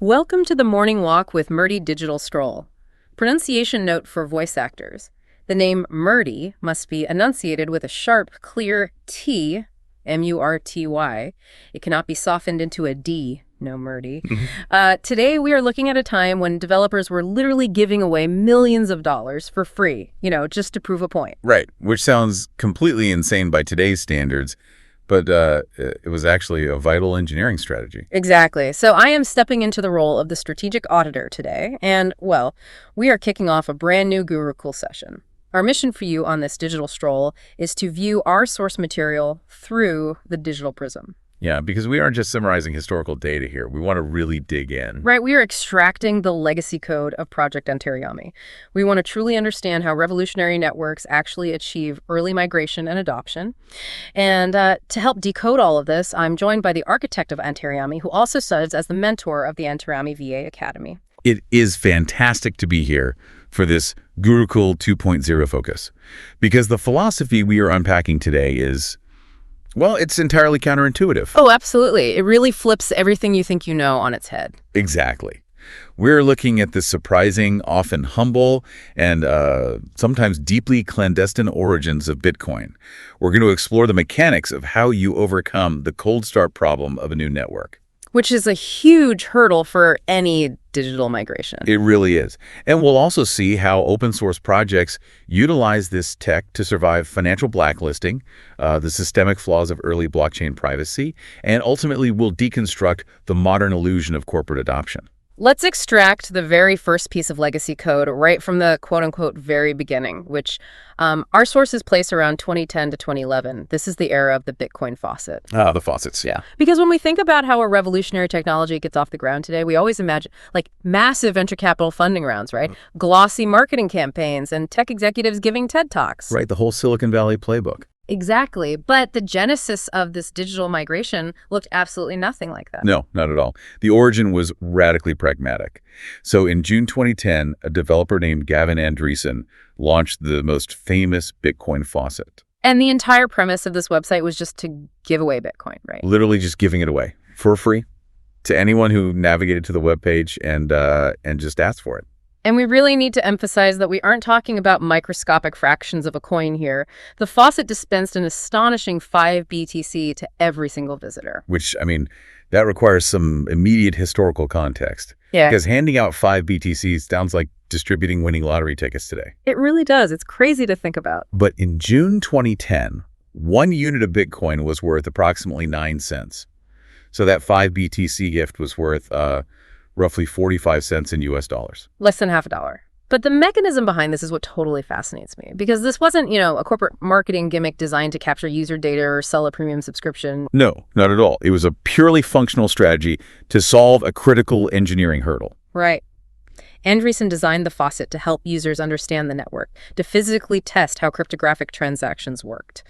Welcome to the Morning Walk with Murty Digital Stroll. Pronunciation note for voice actors. The name Murty must be enunciated with a sharp, clear T, M-U-R-T-Y. It cannot be softened into a D, no Murty. Today, we are looking at a time when developers were literally giving away millions of dollars for free, just to prove a point. Right, which sounds completely insane by today's standards. But it was actually a vital engineering strategy. Exactly. So I am stepping into the role of the strategic auditor today. And, well, we are kicking off a brand new Gurukul session. Our mission for you on this digital stroll is to view our source material through the Digital Prism. Yeah, because we aren't just summarizing historical data here. We want to really dig in. Right. We are extracting the legacy code of Project Antaryami. We want to truly understand how revolutionary networks actually achieve early migration and adoption. And to help decode all of this, I'm joined by the architect of Antaryami, who also serves as the mentor of the Antaryami VA Academy. It is fantastic to be here for this Gurukul 2.0 focus, because the philosophy we are unpacking today is, well, it's entirely counterintuitive. Oh, absolutely. It really flips everything you think you know on its head. Exactly. We're looking at the surprising, often humble, and sometimes deeply clandestine origins of Bitcoin. We're going to explore the mechanics of how you overcome the cold start problem of a new network. Which is a huge hurdle for any digital migration. It really is. And we'll also see how open source projects utilize this tech to survive financial blacklisting, the systemic flaws of early blockchain privacy, and ultimately will deconstruct the modern illusion of corporate adoption. Let's extract the very first piece of legacy code right from the quote-unquote very beginning, which our sources place around 2010 to 2011. This is the era of the Bitcoin faucet. The faucets, yeah. Because when we think about how a revolutionary technology gets off the ground today, we always imagine like massive venture capital funding rounds, right? Glossy marketing campaigns and tech executives giving TED Talks. Right, the whole Silicon Valley playbook. Exactly. But the genesis of this digital migration looked absolutely nothing like that. No, not at all. The origin was radically pragmatic. So in June 2010, a developer named Gavin Andresen launched the most famous Bitcoin faucet. And the entire premise of this website was just to give away Bitcoin, right? Literally just giving it away for free to anyone who navigated to the webpage and just asked for it. And we really need to emphasize that we aren't talking about microscopic fractions of a coin here. The faucet dispensed an astonishing 5 BTC to every single visitor. Which, that requires some immediate historical context. Yeah. Because handing out 5 BTCs sounds like distributing winning lottery tickets today. It really does. It's crazy to think about. But in June 2010, 1 unit of Bitcoin was worth approximately 9 cents. So that 5 BTC gift was worth roughly 45 cents in US dollars. Less than half a dollar. But the mechanism behind this is what totally fascinates me, because this wasn't, a corporate marketing gimmick designed to capture user data or sell a premium subscription. No, not at all. It was a purely functional strategy to solve a critical engineering hurdle. Right. Andresen designed the faucet to help users understand the network, to physically test how cryptographic transactions worked.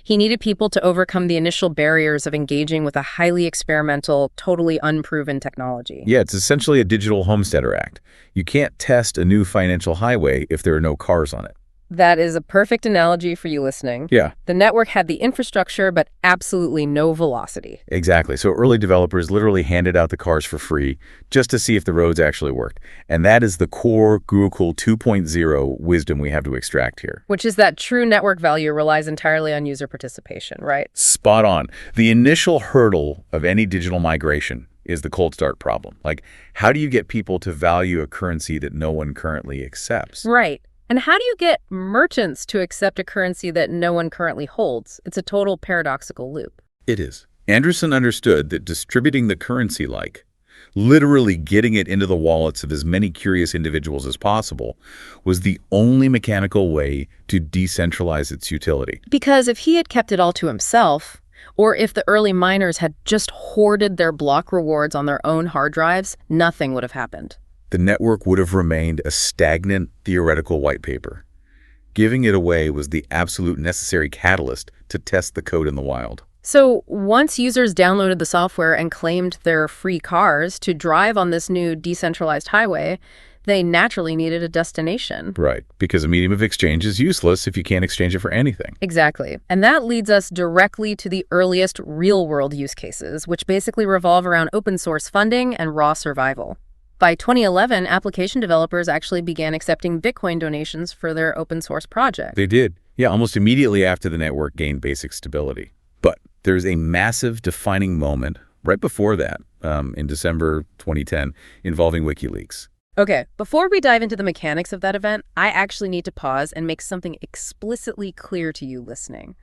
He needed people to overcome the initial barriers of engaging with a highly experimental, totally unproven technology. Yeah, it's essentially a digital homesteader act. You can't test a new financial highway if there are no cars on it. That is a perfect analogy for you listening. Yeah. The network had the infrastructure, but absolutely no velocity. Exactly. So early developers literally handed out the cars for free just to see if the roads actually worked. And that is the core Gurukul 2.0 wisdom we have to extract here. Which is that true network value relies entirely on user participation, right? Spot on. The initial hurdle of any digital migration is the cold start problem. Like, how do you get people to value a currency that no one currently accepts? Right. And how do you get merchants to accept a currency that no one currently holds? It's a total paradoxical loop. It is. Andresen understood that distributing the currency, literally getting it into the wallets of as many curious individuals as possible, was the only mechanical way to decentralize its utility. Because if he had kept it all to himself, or if the early miners had just hoarded their block rewards on their own hard drives, nothing would have happened. The network would have remained a stagnant theoretical white paper. Giving it away was the absolute necessary catalyst to test the code in the wild. So once users downloaded the software and claimed their free cars to drive on this new decentralized highway, They naturally needed a destination. Right, because a medium of exchange is useless if you can't exchange it for anything. Exactly. And that leads us directly to the earliest real-world use cases, which basically revolve around open source funding and raw survival. By 2011, application developers actually began accepting Bitcoin donations for their open source project. They did. Yeah, almost immediately after the network gained basic stability. But there's a massive defining moment right before that, in December 2010, involving WikiLeaks. Okay, before we dive into the mechanics of that event, I actually need to pause and make something explicitly clear to you listening.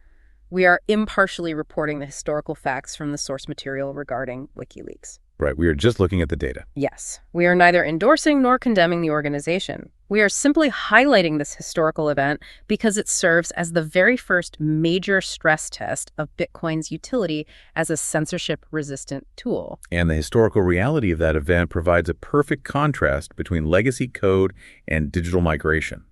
We are impartially reporting the historical facts from the source material regarding WikiLeaks. Right, we are just looking at the data. Yes, we are neither endorsing nor condemning the organization. We are simply highlighting this historical event because it serves as the very first major stress test of Bitcoin's utility as a censorship-resistant tool. And the historical reality of that event provides a perfect contrast between legacy code and digital migration.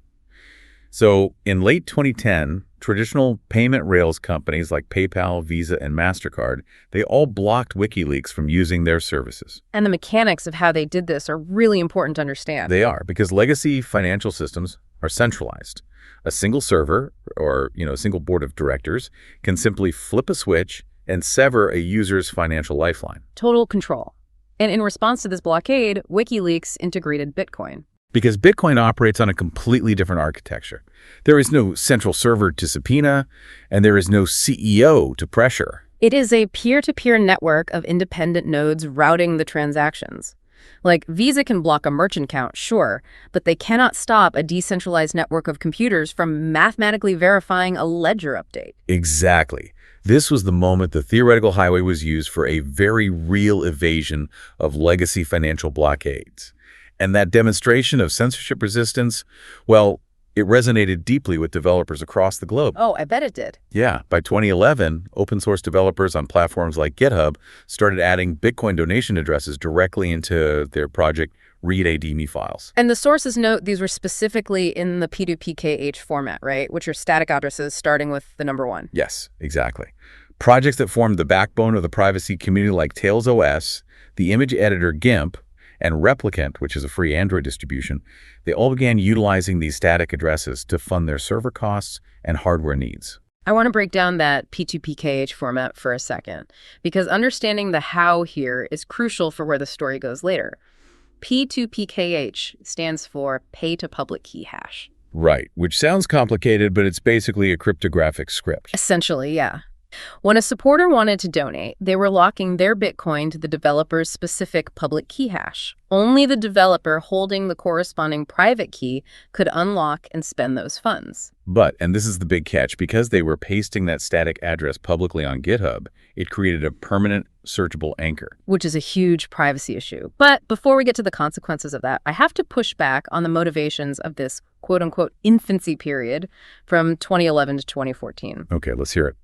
So in late 2010, traditional payment rails companies like PayPal, Visa, and MasterCard, they all blocked WikiLeaks from using their services. And the mechanics of how they did this are really important to understand. They are, because legacy financial systems are centralized. A single server or, a single board of directors can simply flip a switch and sever a user's financial lifeline. Total control. And in response to this blockade, WikiLeaks integrated Bitcoin. Because Bitcoin operates on a completely different architecture. There is no central server to subpoena, and there is no CEO to pressure. It is a peer-to-peer network of independent nodes routing the transactions. Like, Visa can block a merchant account, sure, but they cannot stop a decentralized network of computers from mathematically verifying a ledger update. Exactly. This was the moment the theoretical highway was used for a very real evasion of legacy financial blockades. And that demonstration of censorship resistance, well, it resonated deeply with developers across the globe. Oh, I bet it did. Yeah, by 2011, open source developers on platforms like GitHub started adding Bitcoin donation addresses directly into their Project Antaryami files. And the sources note these were specifically in the P2PKH format, right? Which are static addresses starting with the number 1. Yes, exactly. Projects that formed the backbone of the privacy community like Tails OS, the image editor GIMP, and Replicant, which is a free Android distribution, they all began utilizing these static addresses to fund their server costs and hardware needs. I want to break down that P2PKH format for a second, because understanding the how here is crucial for where the story goes later. P2PKH stands for Pay to Public Key Hash. Right, which sounds complicated, but it's basically a cryptographic script. Essentially, yeah. When a supporter wanted to donate, they were locking their Bitcoin to the developer's specific public key hash. Only the developer holding the corresponding private key could unlock and spend those funds. But, and this is the big catch, because they were pasting that static address publicly on GitHub, it created a permanent searchable anchor. Which is a huge privacy issue. But before we get to the consequences of that, I have to push back on the motivations of this quote-unquote infancy period from 2011 to 2014. Okay, let's hear it.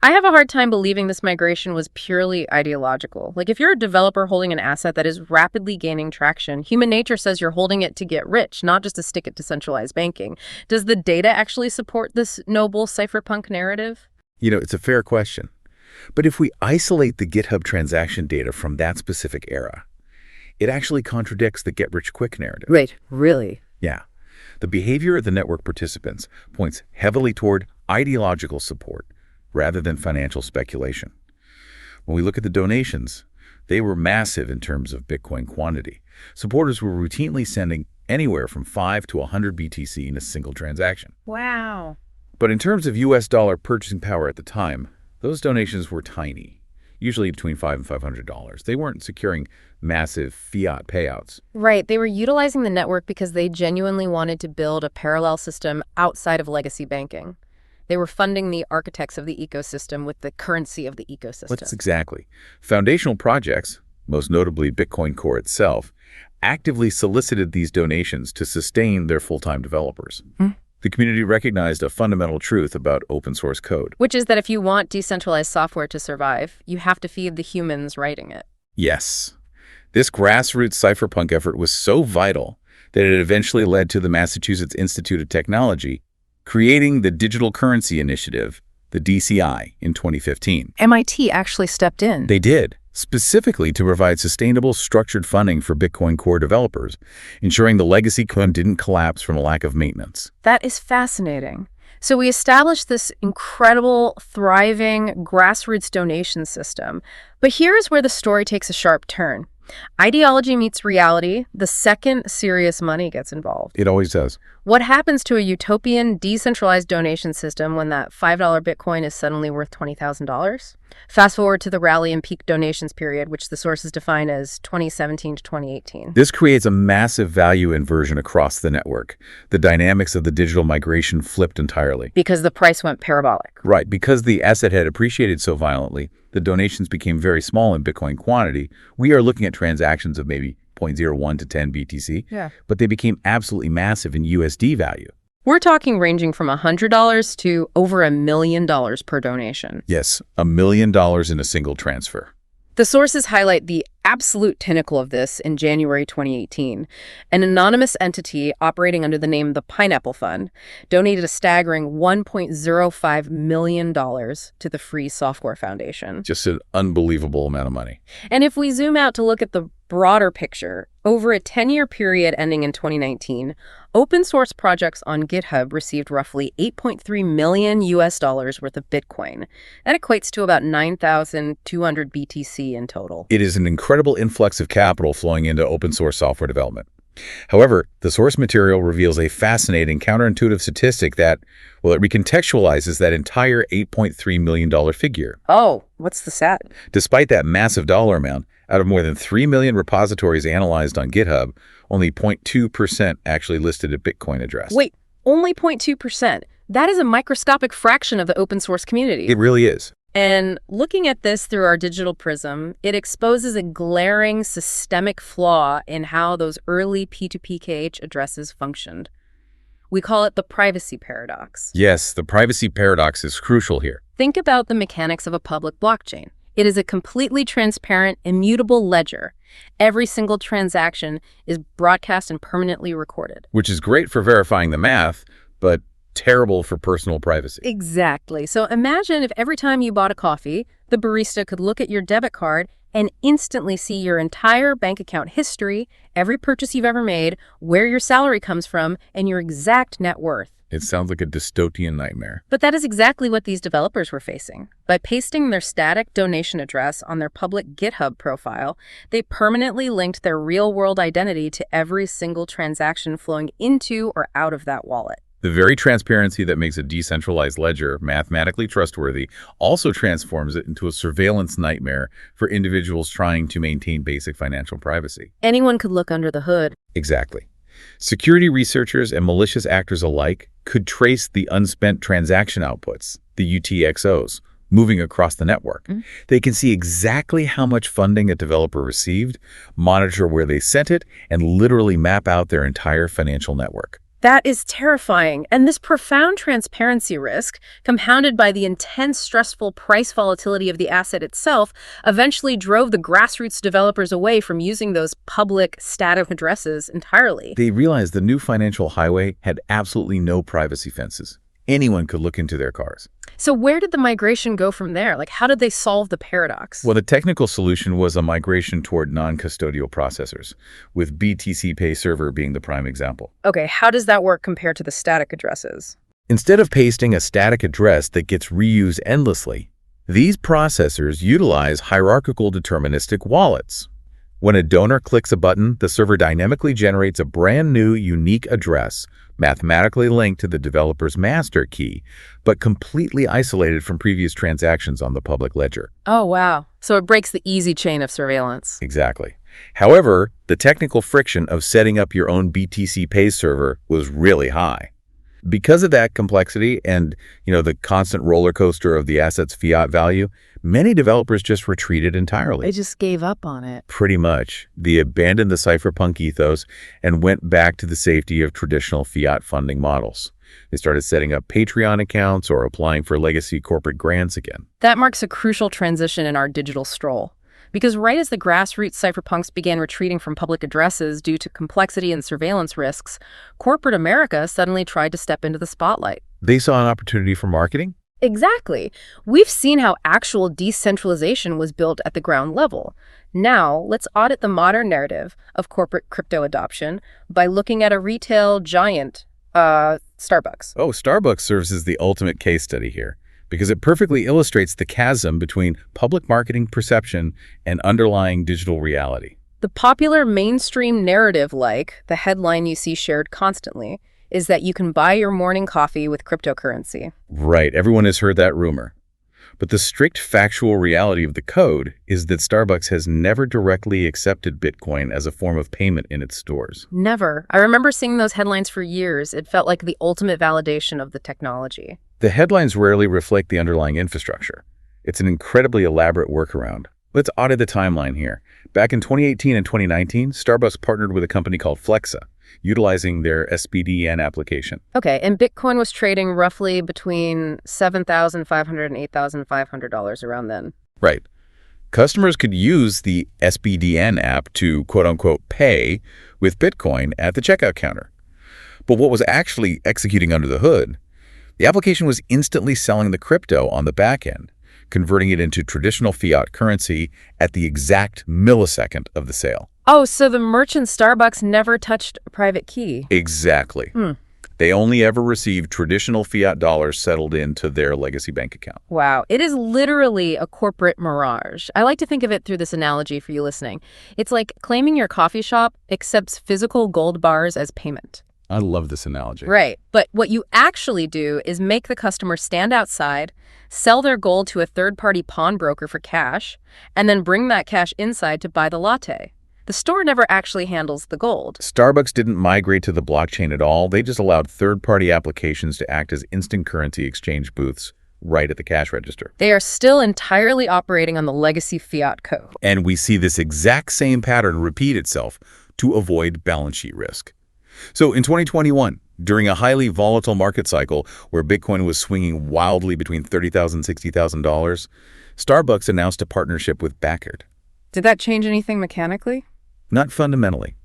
I have a hard time believing this migration was purely ideological. Like, if you're a developer holding an asset that is rapidly gaining traction, human nature says you're holding it to get rich, not just to stick it to centralized banking. Does the data actually support this noble cypherpunk narrative? It's a fair question. But if we isolate the GitHub transaction data from that specific era, it actually contradicts the get-rich-quick narrative. Wait, really? Yeah. The behavior of the network participants points heavily toward ideological support, rather than financial speculation. When we look at the donations, they were massive in terms of Bitcoin quantity. Supporters were routinely sending anywhere from 5 to 100 BTC in a single transaction. Wow. But in terms of US dollar purchasing power at the time, those donations were tiny, usually between $5 and $500. They weren't securing massive fiat payouts. Right. They were utilizing the network because they genuinely wanted to build a parallel system outside of legacy banking. They were funding the architects of the ecosystem with the currency of the ecosystem. That's exactly. Foundational projects, most notably Bitcoin Core itself, actively solicited these donations to sustain their full-time developers. The community recognized a fundamental truth about open source code. Which is that if you want decentralized software to survive, you have to feed the humans writing it. Yes. This grassroots cypherpunk effort was so vital that it eventually led to the Massachusetts Institute of Technology creating the Digital Currency Initiative, the DCI, in 2015. MIT actually stepped in. They did. specifically to provide sustainable, structured funding for Bitcoin Core developers, ensuring the legacy code didn't collapse from a lack of maintenance. That is fascinating. So we established this incredible, thriving grassroots donation system. But here's where the story takes a sharp turn. Ideology meets reality the second serious money gets involved. It always does. What happens to a utopian, decentralized donation system when that $5 Bitcoin is suddenly worth $20,000? Fast forward to the rally and peak donations period, which the sources define as 2017 to 2018. This creates a massive value inversion across the network. The dynamics of the digital migration flipped entirely. Because the price went parabolic. Right. Because the asset had appreciated so violently, the donations became very small in Bitcoin quantity. We are looking at transactions of maybe 0.01 to 10 BTC, but they became absolutely massive in USD value. We're talking ranging from $100 to over $1 million per donation. Yes, $1 million in a single transfer. The sources highlight the absolute pinnacle of this in January 2018. An anonymous entity operating under the name the Pineapple Fund donated a staggering $1.05 million to the Free Software Foundation. Just an unbelievable amount of money. And if we zoom out to look at the broader picture, over a 10-year period ending in 2019, open source projects on GitHub received roughly $8.3 million worth of Bitcoin. That equates to about 9,200 BTC in total. It is an incredible influx of capital flowing into open source software development. However, the source material reveals a fascinating counterintuitive statistic that, well, it recontextualizes that entire $8.3 million figure. Oh, what's the stat? Despite that massive dollar amount, out of more than 3 million repositories analyzed on GitHub, only 0.2% actually listed a Bitcoin address. Wait, only 0.2%? That is a microscopic fraction of the open source community. It really is. And looking at this through our Digital Prism, it exposes a glaring systemic flaw in how those early P2PKH addresses functioned. We call it the privacy paradox. Yes, the privacy paradox is crucial here. Think about the mechanics of a public blockchain. It is a completely transparent, immutable ledger. Every single transaction is broadcast and permanently recorded. Which is great for verifying the math, but terrible for personal privacy. Exactly. So imagine if every time you bought a coffee, the barista could look at your debit card and instantly see your entire bank account history, every purchase you've ever made, where your salary comes from, and your exact net worth. It sounds like a dystopian nightmare. But that is exactly what these developers were facing. By pasting their static donation address on their public GitHub profile, they permanently linked their real-world identity to every single transaction flowing into or out of that wallet. The very transparency that makes a decentralized ledger mathematically trustworthy also transforms it into a surveillance nightmare for individuals trying to maintain basic financial privacy. Anyone could look under the hood. Exactly. Security researchers and malicious actors alike could trace the unspent transaction outputs, the UTXOs, moving across the network. They can see exactly how much funding a developer received, monitor where they sent it, and literally map out their entire financial network. That is terrifying. And this profound transparency risk, compounded by the intense, stressful price volatility of the asset itself, eventually drove the grassroots developers away from using those public static addresses entirely. They realized the new financial highway had absolutely no privacy fences. Anyone could look into their cars. So where did the migration go from there? Like, how did they solve the paradox? Well, the technical solution was a migration toward non-custodial processors, with BTC Pay Server being the prime example. Okay, how does that work compared to the static addresses? Instead of pasting a static address that gets reused endlessly, these processors utilize hierarchical deterministic wallets. When a donor clicks a button, the server dynamically generates a brand new unique address, mathematically linked to the developer's master key, but completely isolated from previous transactions on the public ledger. Oh, wow. So it breaks the easy chain of surveillance. Exactly. However, the technical friction of setting up your own BTC Pay server was really high. Because of that complexity and, the constant roller coaster of the asset's fiat value, many developers just retreated entirely. They just gave up on it. Pretty much. They abandoned the cypherpunk ethos and went back to the safety of traditional fiat funding models. They started setting up Patreon accounts or applying for legacy corporate grants again. That marks a crucial transition in our digital stroll. Because right as the grassroots cypherpunks began retreating from public addresses due to complexity and surveillance risks, corporate America suddenly tried to step into the spotlight. They saw an opportunity for marketing? Exactly. We've seen how actual decentralization was built at the ground level. Now, let's audit the modern narrative of corporate crypto adoption by looking at a retail giant, Starbucks. Oh, Starbucks serves as the ultimate case study here because it perfectly illustrates the chasm between public marketing perception and underlying digital reality. The popular mainstream narrative, like the headline you see shared constantly, is that you can buy your morning coffee with cryptocurrency. Right, everyone has heard that rumor. But the strict factual reality of the code is that Starbucks has never directly accepted Bitcoin as a form of payment in its stores. Never. I remember seeing those headlines for years. It felt like the ultimate validation of the technology. The headlines rarely reflect the underlying infrastructure. It's an incredibly elaborate workaround. Let's audit the timeline here. Back in 2018 and 2019, Starbucks partnered with a company called Flexa, utilizing their SPDN application. Okay, and Bitcoin was trading roughly between $7,500 and $8,500 around then. Right. Customers could use the SPDN app to quote-unquote pay with Bitcoin at the checkout counter. But what was actually executing under the hood? The application was instantly selling the crypto on the back end, converting it into traditional fiat currency at the exact millisecond of the sale. Oh, so the merchant Starbucks never touched a private key. Exactly. They only ever received traditional fiat dollars settled into their legacy bank account. Wow, it is literally a corporate mirage. I like to think of it through this analogy for you listening. It's like claiming your coffee shop accepts physical gold bars as payment. I love this analogy. Right. But what you actually do is make the customer stand outside, sell their gold to a third-party pawnbroker for cash, and then bring that cash inside to buy the latte. The store never actually handles the gold. Starbucks didn't migrate to the blockchain at all. They just allowed third-party applications to act as instant currency exchange booths right at the cash register. They are still entirely operating on the legacy fiat code. And we see this exact same pattern repeat itself to avoid balance sheet risk. So in 2021, during a highly volatile market cycle where Bitcoin was swinging wildly between $30,000 and $60,000, Starbucks announced a partnership with Backard. Did that change anything mechanically? Not fundamentally.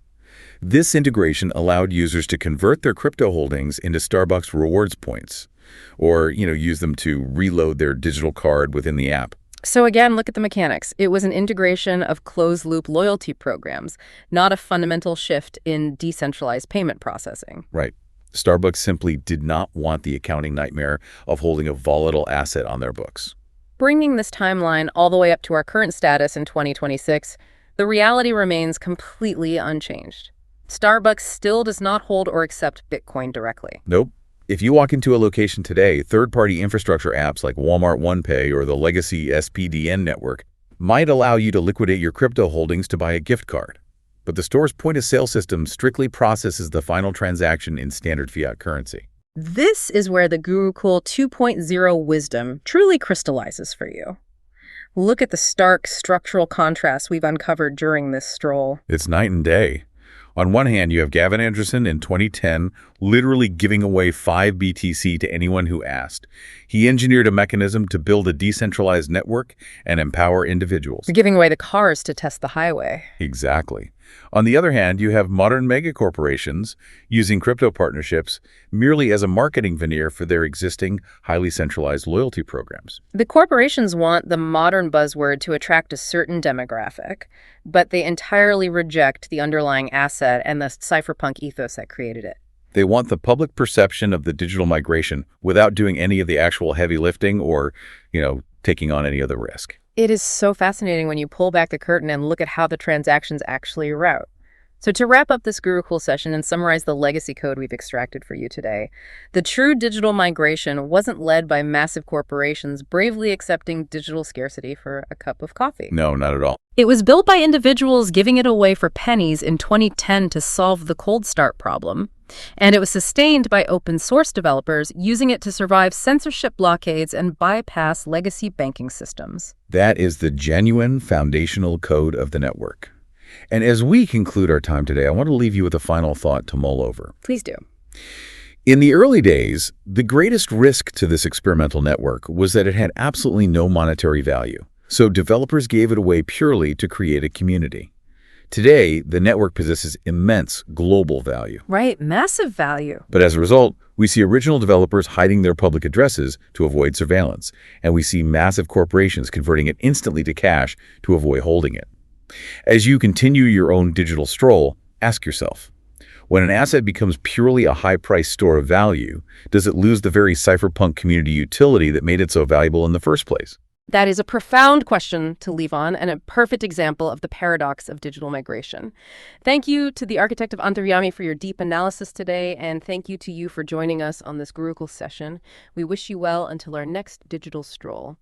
This integration allowed users to convert their crypto holdings into Starbucks rewards points or, use them to reload their digital card within the app. So again, look at the mechanics. It was an integration of closed-loop loyalty programs, not a fundamental shift in decentralized payment processing. Right. Starbucks simply did not want the accounting nightmare of holding a volatile asset on their books. Bringing this timeline all the way up to our current status in 2026, the reality remains completely unchanged. Starbucks still does not hold or accept Bitcoin directly. Nope. If you walk into a location today, third-party infrastructure apps like Walmart OnePay or the legacy SPDN network might allow you to liquidate your crypto holdings to buy a gift card. But the store's point-of-sale system strictly processes the final transaction in standard fiat currency. This is where the Gurukul 2.0 wisdom truly crystallizes for you. Look at the stark structural contrast we've uncovered during this stroll. It's night and day. On one hand, you have Gavin Andresen in 2010 literally giving away 5 BTC to anyone who asked. He engineered a mechanism to build a decentralized network and empower individuals. You're giving away the cars to test the highway. Exactly. On the other hand, you have modern megacorporations using crypto partnerships merely as a marketing veneer for their existing highly centralized loyalty programs. The corporations want the modern buzzword to attract a certain demographic, but they entirely reject the underlying asset and the cypherpunk ethos that created it. They want the public perception of the digital migration without doing any of the actual heavy lifting or, taking on any other risk. It is so fascinating when you pull back the curtain and look at how the transactions actually route. So to wrap up this Gurukul session and summarize the legacy code we've extracted for you today, the true digital migration wasn't led by massive corporations bravely accepting digital scarcity for a cup of coffee. No, not at all. It was built by individuals giving it away for pennies in 2010 to solve the cold start problem. And it was sustained by open source developers using it to survive censorship blockades and bypass legacy banking systems. That is the genuine foundational code of the network. And as we conclude our time today, I want to leave you with a final thought to mull over. Please do. In the early days, the greatest risk to this experimental network was that it had absolutely no monetary value. So developers gave it away purely to create a community. Today, the network possesses immense global value. Right, massive value. But as a result, We see original developers hiding their public addresses to avoid surveillance, and we see massive corporations converting it instantly to cash to avoid holding it. As you continue your own digital stroll, ask yourself, when an asset becomes purely a high-priced store of value, does it lose the very cypherpunk community utility that made it so valuable in the first place? That is a profound question to leave on and a perfect example of the paradox of digital migration. Thank you to the Architect of Antaryami for your deep analysis today, and thank you to you for joining us on this Gurukul session. We wish you well until our next digital stroll.